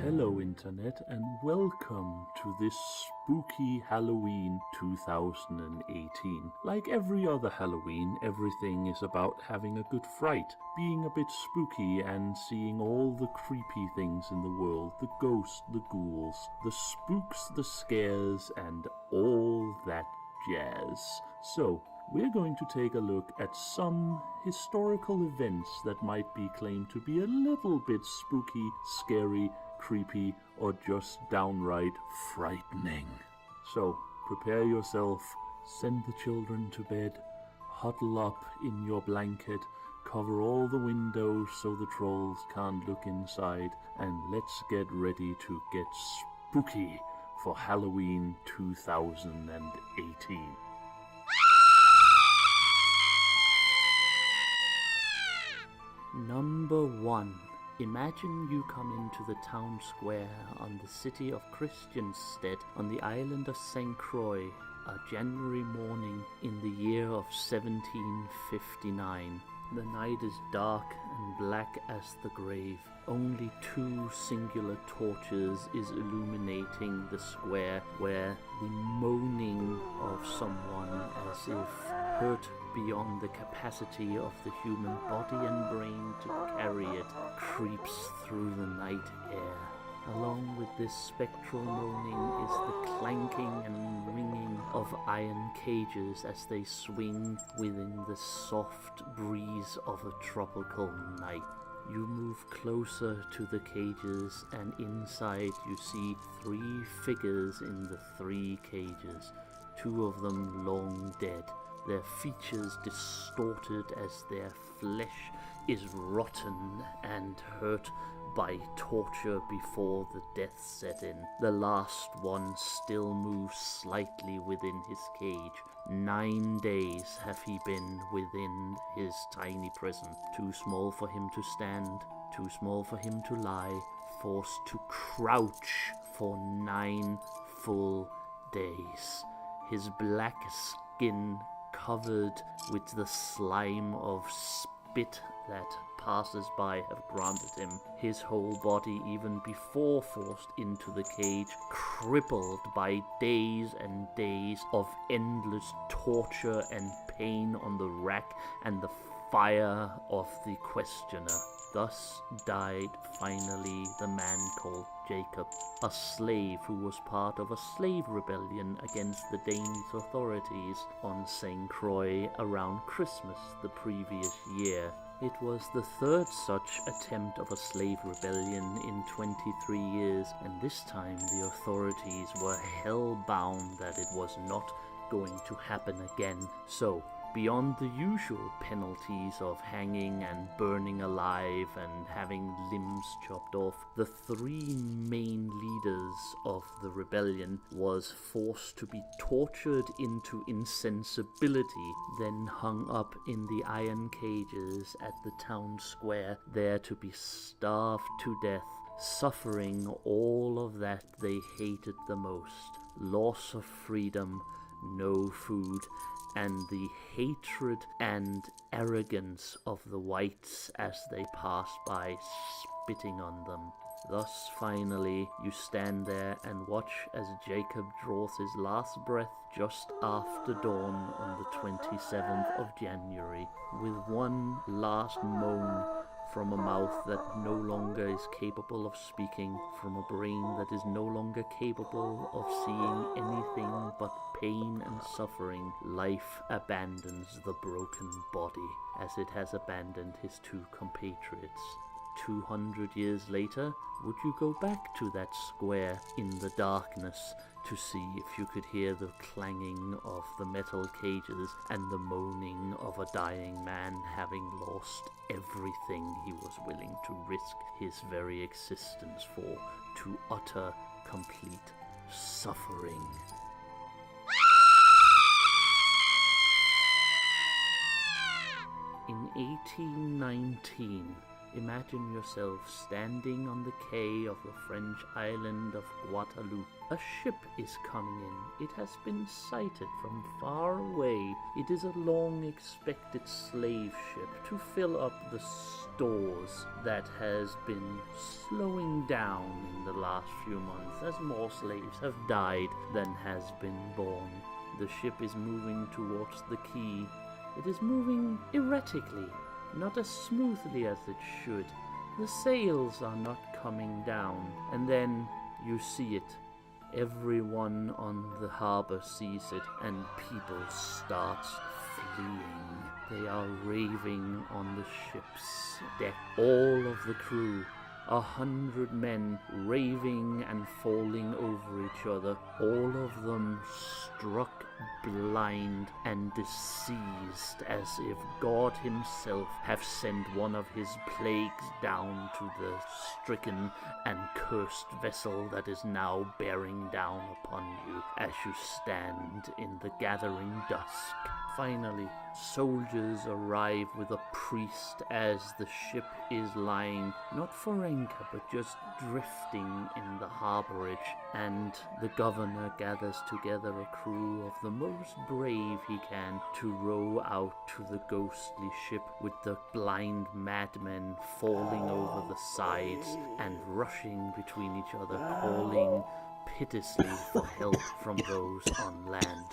Hello Internet and welcome to this spooky Halloween 2018. Like every other Halloween, everything is about having a good fright, being a bit spooky and seeing all the creepy things in the world, the ghosts, the ghouls, the spooks, the scares, and all that jazz. So, we're going to take a look at some historical events that might be claimed to be a little bit spooky, scary, creepy, or just downright frightening. So, prepare yourself, send the children to bed, huddle up in your blanket, cover all the windows so the trolls can't look inside, and let's get ready to get spooky for Halloween 2018. Number 1. Imagine you come into the town square on the city of Christiansted on the island of St. Croix, a January morning in the year of 1759. The night is dark and black as the grave. Only 2 singular torches is illuminating the square, where the moaning of someone as if hurt beyond the capacity of the human body and brain to carry it creeps through the night air. Along with this spectral moaning is the clanking and ringing of iron cages as they swing within the soft breeze of a tropical night. You move closer to the cages, and inside you see 3 figures in the 3 cages, 2 of them long dead, their features distorted as their flesh is rotten and hurt by torture before the death set in. The last one still moves slightly within his cage. 9 days have he been within his tiny prison. Too small for him to stand, too small for him to lie, forced to crouch for 9 full days. His black skin covered with the slime of spit that passers-by have granted him. His whole body, even before forced into the cage, crippled by days and days of endless torture and pain on the rack and the fire of the questioner. Thus died finally the man called Jacob, a slave who was part of a slave rebellion against the Danish authorities on St. Croix around Christmas the previous year. It was the 3rd such attempt of a slave rebellion in 23 years, and this time the authorities were hell-bound that it was not going to happen again. So, beyond the usual penalties of hanging and burning alive and having limbs chopped off, the 3 main leaders of the rebellion was forced to be tortured into insensibility, then hung up in the iron cages at the town square, there to be starved to death, suffering all of that they hated the most: loss of freedom, no food, and the hatred and arrogance of the whites as they passed by, spitting on them. Thus, finally, you stand there and watch as Jacob draws his last breath just after dawn on the 27th of January, with one last moan from a mouth that no longer is capable of speaking, from a brain that is no longer capable of seeing anything but pain and suffering. Life abandons the broken body, as it has abandoned his 2 compatriots. 200 years later, would you go back to that square in the darkness to see if you could hear the clanging of the metal cages and the moaning of a dying man having lost everything he was willing to risk his very existence for, to utter, complete suffering? In 1819, Imagine yourself standing on the quay of the French island of Guadeloupe. A ship is coming in. It has been sighted from far away. It is a long-expected slave ship to fill up the stores that has been slowing down in the last few months as more slaves have died than has been born. The ship is moving towards the quay. It is moving erratically, not as smoothly as it should. The sails are not coming down, and then you see it. Everyone on the harbor sees it, and people start fleeing. They are raving on the ship's deck. All of the crew, 100 men, raving and falling over each other, all of them struck blind and diseased, as if God himself have sent one of his plagues down to the stricken and cursed vessel that is now bearing down upon you as you stand in the gathering dusk. Finally, soldiers arrive with a priest as the ship is lying, not for anchor, but just drifting in the harborage, and the governor gathers together a crew of the most brave he can to row out to the ghostly ship, with the blind madmen falling over the sides and rushing between each other, calling piteously for help from those on land.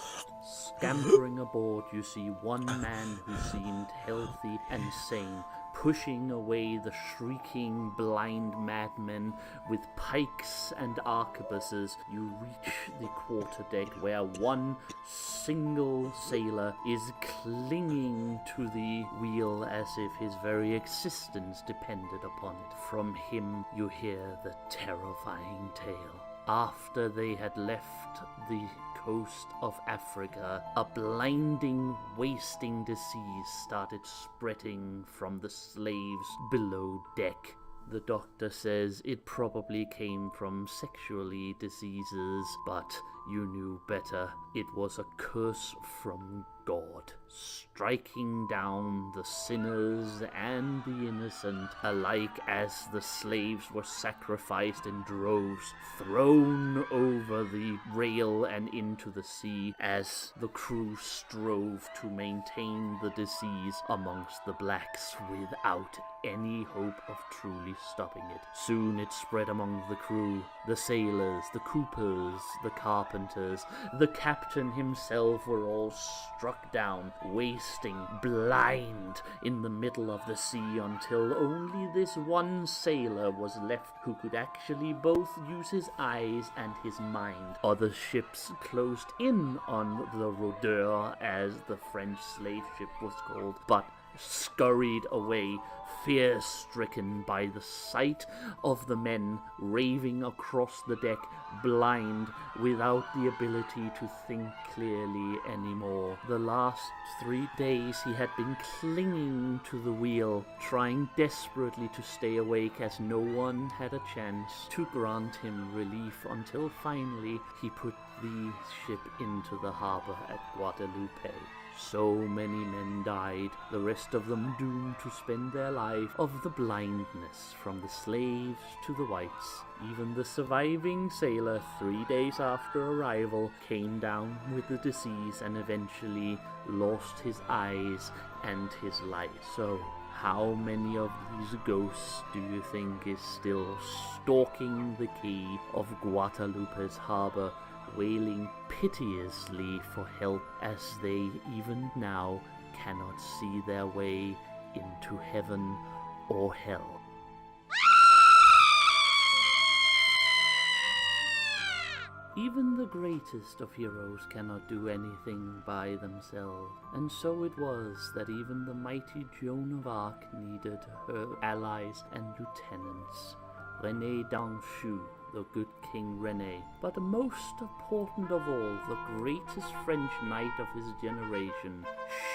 Scampering aboard, you see one man who seemed healthy and sane, pushing away the shrieking blind madmen with pikes and arquebuses. You reach the quarterdeck, where one single sailor is clinging to the wheel as if his very existence depended upon it. From him you hear the terrifying tale. After they had left the coast of Africa, a blinding, wasting disease started spreading from the slaves below deck. The doctor says it probably came from sexually diseases, but you knew better. It was a curse from God, striking down the sinners and the innocent alike, as the slaves were sacrificed in droves, thrown over the rail and into the sea, as the crew strove to maintain the disease amongst the blacks without any hope of truly stopping it. Soon it spread among the crew, the sailors, the coopers, the carpenters, the captain himself were all struck down, wasting, blind in the middle of the sea, until only this one sailor was left who could actually both use his eyes and his mind. Other ships closed in on the Rodeur, as the French slave ship was called, but scurried away, fear-stricken by the sight of the men raving across the deck, blind, without the ability to think clearly anymore. The last 3 days he had been clinging to the wheel, trying desperately to stay awake, as no one had a chance to grant him relief, until finally he put the ship into the harbor at Guadeloupe. So many men died, the rest of them doomed to spend their life of the blindness, from the slaves to the whites. Even the surviving sailor, 3 days after arrival, came down with the disease and eventually lost his eyes and his life. So, how many of these ghosts do you think is still stalking the quay of Guadeloupe's harbor, wailing piteously for help, as they even now cannot see their way into heaven or hell? Even the greatest of heroes cannot do anything by themselves, and so it was that even the mighty Joan of Arc needed her allies and lieutenants. René d'Anjou, the good King René, but most important of all, the greatest French knight of his generation,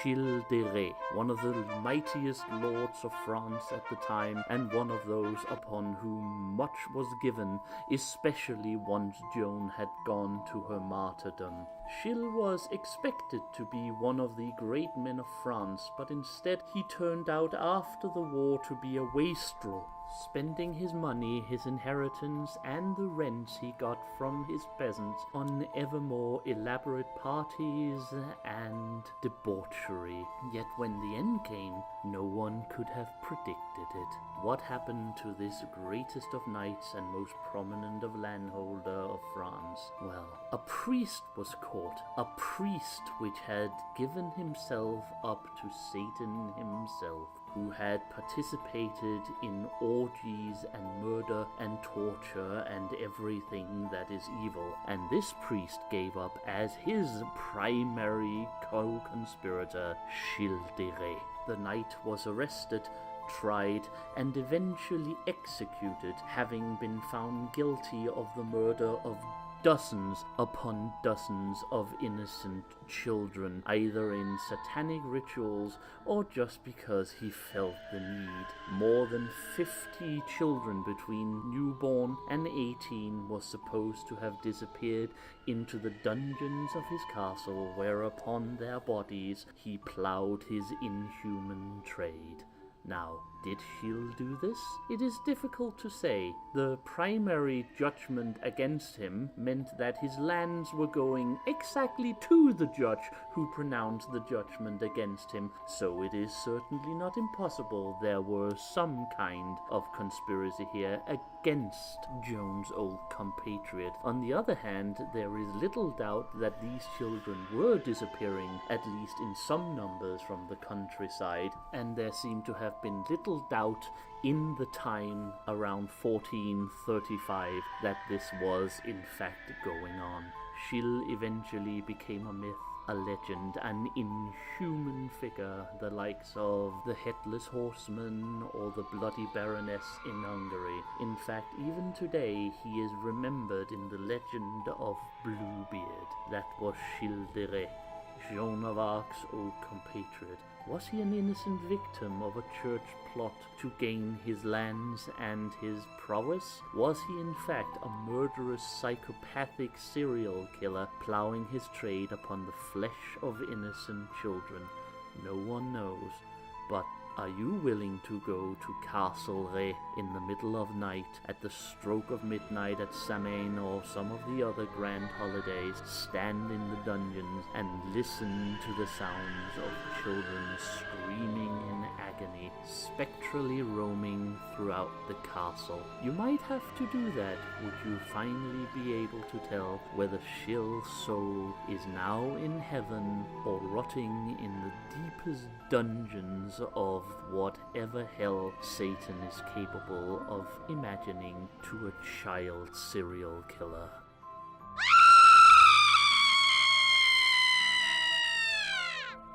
Gilles deRais, one of the mightiest lords of France at the time, and one of those upon whom much was given, especially once Joan had gone to her martyrdom. Gilles was expected to be one of the great men of France, but instead he turned out after the war to be a wastrel, spending his money, his inheritance, and the rents he got from his peasants on ever more elaborate parties and debauchery. Yet when the end came, no one could have predicted it. What happened to this greatest of knights and most prominent of landholder of France? Well, a priest was caught, a priest which had given himself up to Satan himself, who had participated in orgies and murder and torture and everything that is evil, and this priest gave up as his primary co-conspirator Gilles deRais. The knight was arrested, tried, and eventually executed, having been found guilty of the murder of dozens upon dozens of innocent children, either in satanic rituals or just because he felt the need. More than 50 children between newborn and 18 was supposed to have disappeared into the dungeons of his castle, where upon their bodies he ploughed his inhuman trade. Now, did Gilles do this? It is difficult to say. The primary judgment against him meant that his lands were going exactly to the judge who pronounced the judgment against him, so it is certainly not impossible there were some kind of conspiracy here against Joan's old compatriot. On the other hand, there is little doubt that these children were disappearing, at least in some numbers, from the countryside, and there seemed to have been little doubt in the time around 1435 that this was in fact going on. Gilles eventually became a myth, a legend, an inhuman figure, the likes of the Headless Horseman or the Bloody Baroness in Hungary. In fact, even today he is remembered in the legend of Bluebeard. That was Gilles deRais, Joan of Arc's old compatriot. Was he an innocent victim of a church plot to gain his lands and his prowess? Was he in fact a murderous psychopathic serial killer ploughing his trade upon the flesh of innocent children? No one knows, but are you willing to go to Castle Ray in the middle of night, at the stroke of midnight at Samhain or some of the other grand holidays, stand in the dungeons and listen to the sounds of children screaming in agony, spectrally roaming throughout the castle? You might have to do that. Would you finally be able to tell whether Gilles' soul is now in heaven or rotting in the deepest dungeons of whatever hell Satan is capable of imagining to a child serial killer?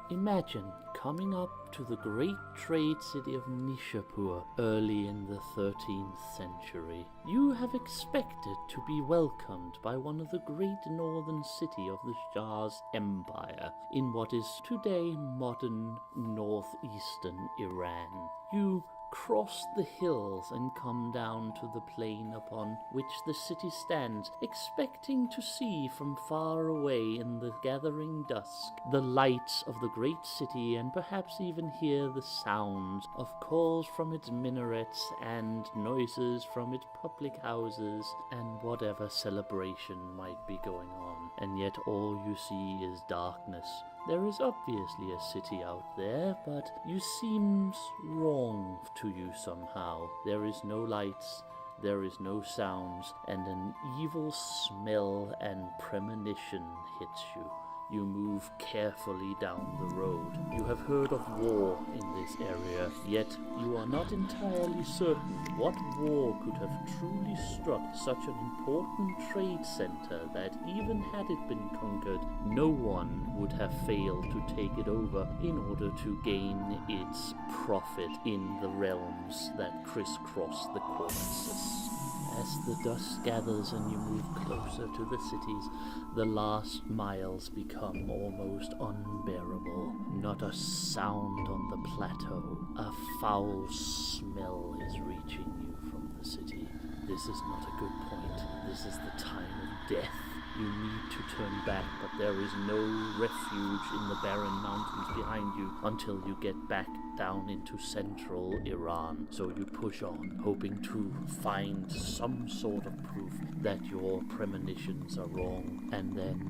Imagine coming up to the great trade city of Nishapur early in the 13th century. You have expected to be welcomed by one of the great northern city of the Shah's empire in what is today modern northeastern Iran. You cross the hills and come down to the plain upon which the city stands, expecting to see from far away in the gathering dusk the lights of the great city, and perhaps even hear the sounds of calls from its minarets and noises from its public houses and whatever celebration might be going on. And yet all you see is darkness. There is obviously a city out there, but you seems wrong to you somehow. There is no lights, there is no sounds, and an evil smell and premonition hits you. You move carefully down the road. You have heard of war in this area, yet you are not entirely certain what war could have truly struck such an important trade center that even had it been conquered, no one would have failed to take it over in order to gain its profit in the realms that crisscross the Caucasus. As the dust gathers and you move closer to the cities, the last miles become almost unbearable. Not a sound on the plateau. A foul smell is reaching you from the city. This is not a good point. This is the time of death. You need to turn back, but there is no refuge in the barren mountains behind you until you get back down into central Iran. So you push on, hoping to find some sort of proof that your premonitions are wrong, and then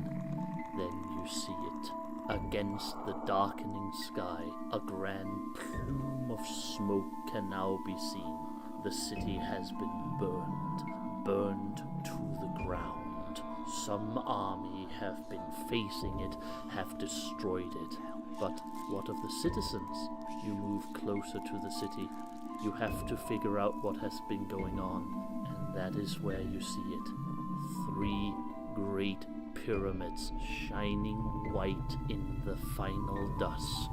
you see it. Against the darkening sky, a grand plume of smoke can now be seen. The city has been burned to the ground. Some army have been facing it, have destroyed it. But what of the citizens? You move closer to the city. You have to figure out what has been going on, and that is where you see it. 3 great pyramids shining white in the final dusk.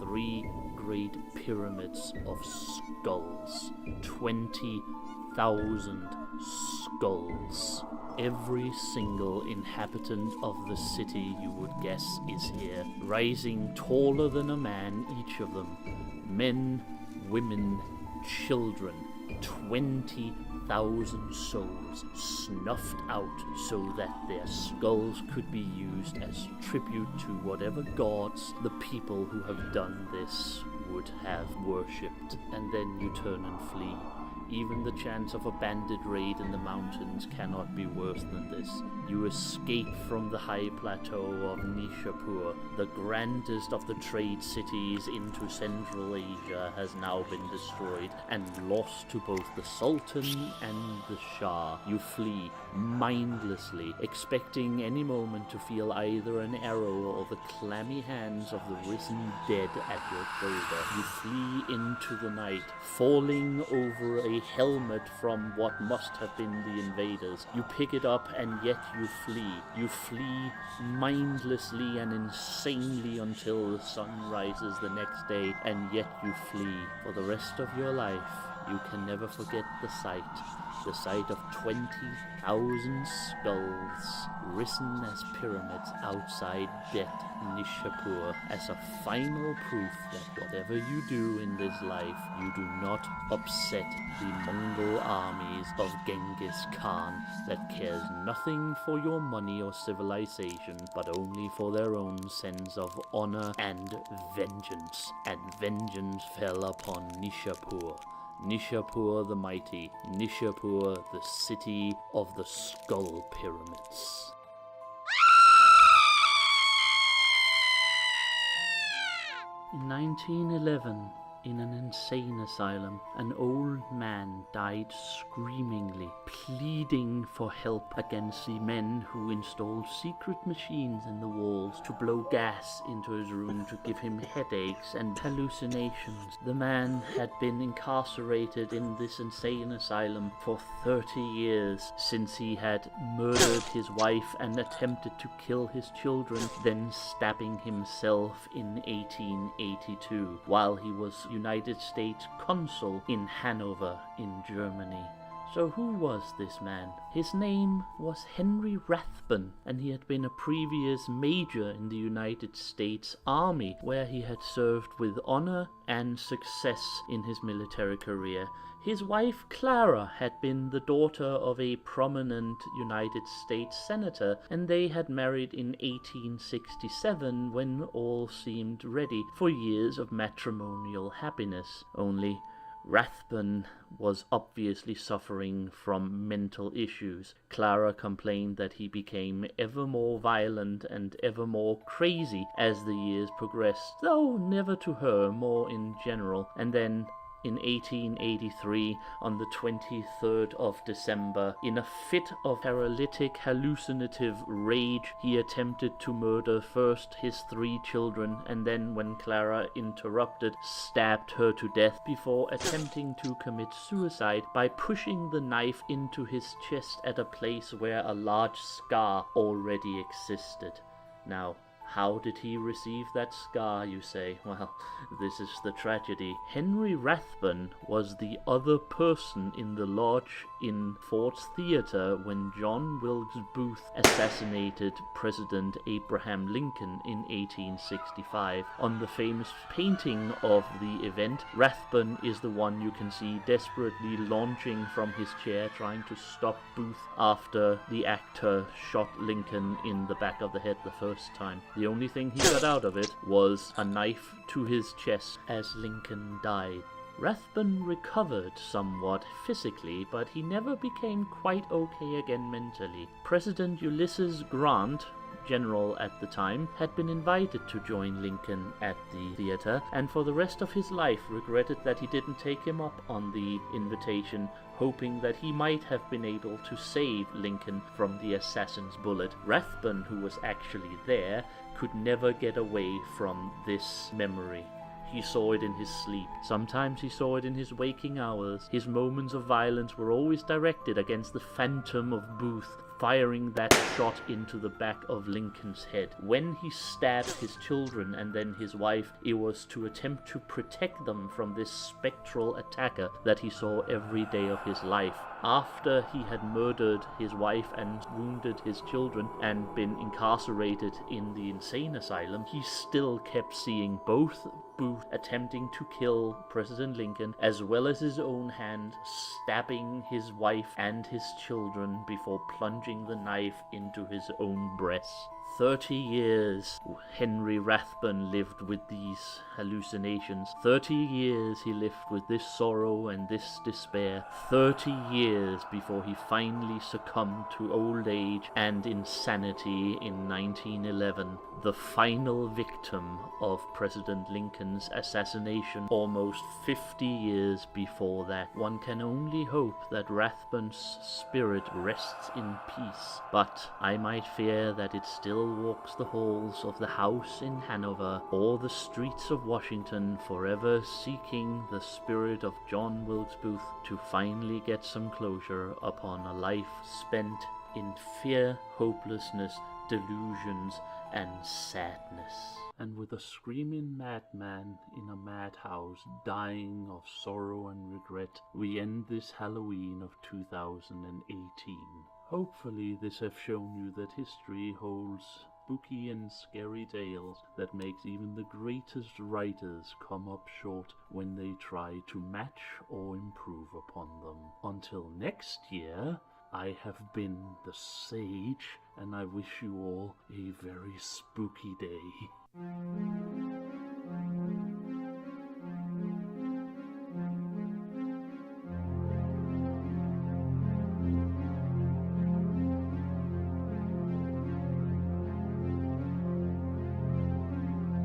3 great pyramids of skulls. 20,000 skulls. Every single inhabitant of the city, you would guess, is here, rising taller than a man, each of them. Men, women, children. 20,000 souls snuffed out so that their skulls could be used as tribute to whatever gods the people who have done this would have worshipped. And then you turn and flee. Even the chance of a bandit raid in the mountains cannot be worse than this. You escape from the high plateau of Nishapur. The grandest of the trade cities into Central Asia has now been destroyed and lost to both the Sultan and the Shah. You flee mindlessly, expecting any moment to feel either an arrow or the clammy hands of the risen dead at your shoulder. You flee into the night, falling over a helmet from what must have been the invaders. You pick it up and yet you flee. You flee mindlessly and insanely until the sun rises the next day, and yet you flee. For the rest of your life, you can never forget the sight of 20,000 skulls risen as pyramids outside Nishapur, as a final proof that whatever you do in this life, you do not upset the Mongol armies of Genghis Khan that cares nothing for your money or civilization, but only for their own sense of honor and vengeance. And vengeance fell upon Nishapur. Nishapur the mighty, Nishapur the city of the skull pyramids. In 1911, in an insane asylum, an old man died screamingly, pleading for help against the men who installed secret machines in the walls to blow gas into his room to give him headaches and hallucinations. The man had been incarcerated in this insane asylum for 30 years, since he had murdered his wife and attempted to kill his children, then stabbing himself in 1882 while he was United States consul in Hanover in Germany. So who was this man? His name was Henry Rathbone, and he had been a previous major in the United States Army, where he had served with honor and success in his military career. His wife Clara had been the daughter of a prominent United States senator, and they had married in 1867 when all seemed ready for years of matrimonial happiness. Only Rathbone was obviously suffering from mental issues. Clara complained that he became ever more violent and ever more crazy as the years progressed, though never to her, more in general. And then in 1883, on the 23rd of December, in a fit of paralytic hallucinative rage, he attempted to murder first his 3 children, and then, when Clara interrupted, stabbed her to death before attempting to commit suicide by pushing the knife into his chest at a place where a large scar already existed. Now, How did he receive that scar, you say? Well, this is the tragedy. Henry Rathbone was the other person in the lodge in Ford's Theatre when John Wilkes Booth assassinated President Abraham Lincoln in 1865. On the famous painting of the event, Rathbone is the one you can see desperately launching from his chair, trying to stop Booth after the actor shot Lincoln in the back of the head the first time. The only thing he got out of it was a knife to his chest as Lincoln died. Rathbone recovered somewhat physically, but he never became quite okay again mentally. President Ulysses Grant, general at the time, had been invited to join Lincoln at the theater, and for the rest of his life regretted that he didn't take him up on the invitation, hoping that he might have been able to save Lincoln from the assassin's bullet. Rathbone, who was actually there, could never get away from this memory. He saw it in his sleep. Sometimes he saw it in his waking hours. His moments of violence were always directed against the phantom of Booth, firing that shot into the back of Lincoln's head. When he stabbed his children and then his wife, it was to attempt to protect them from this spectral attacker that he saw every day of his life. After he had murdered his wife and wounded his children and been incarcerated in the insane asylum, he still kept seeing both Booth attempting to kill President Lincoln, as well as his own hand stabbing his wife and his children before plunging the knife into his own breast. 30 years Henry Rathbone lived with these hallucinations. 30 years he lived with this sorrow and this despair. 30 years before he finally succumbed to old age and insanity in 1911. The final victim of President Lincoln's assassination almost 50 years before that. One can only hope that Rathbone's spirit rests in peace, but I might fear that it still walks the halls of the house in Hanover or the streets of Washington, forever seeking the spirit of John Wilkes Booth to finally get some closure upon a life spent in fear, hopelessness, delusions, and sadness. And with a screaming madman in a madhouse dying of sorrow and regret, we end this Halloween of 2018. Hopefully this has shown you that history holds spooky and scary tales that makes even the greatest writers come up short when they try to match or improve upon them. Until next year, I have been the Sage, and I wish you all a very spooky day.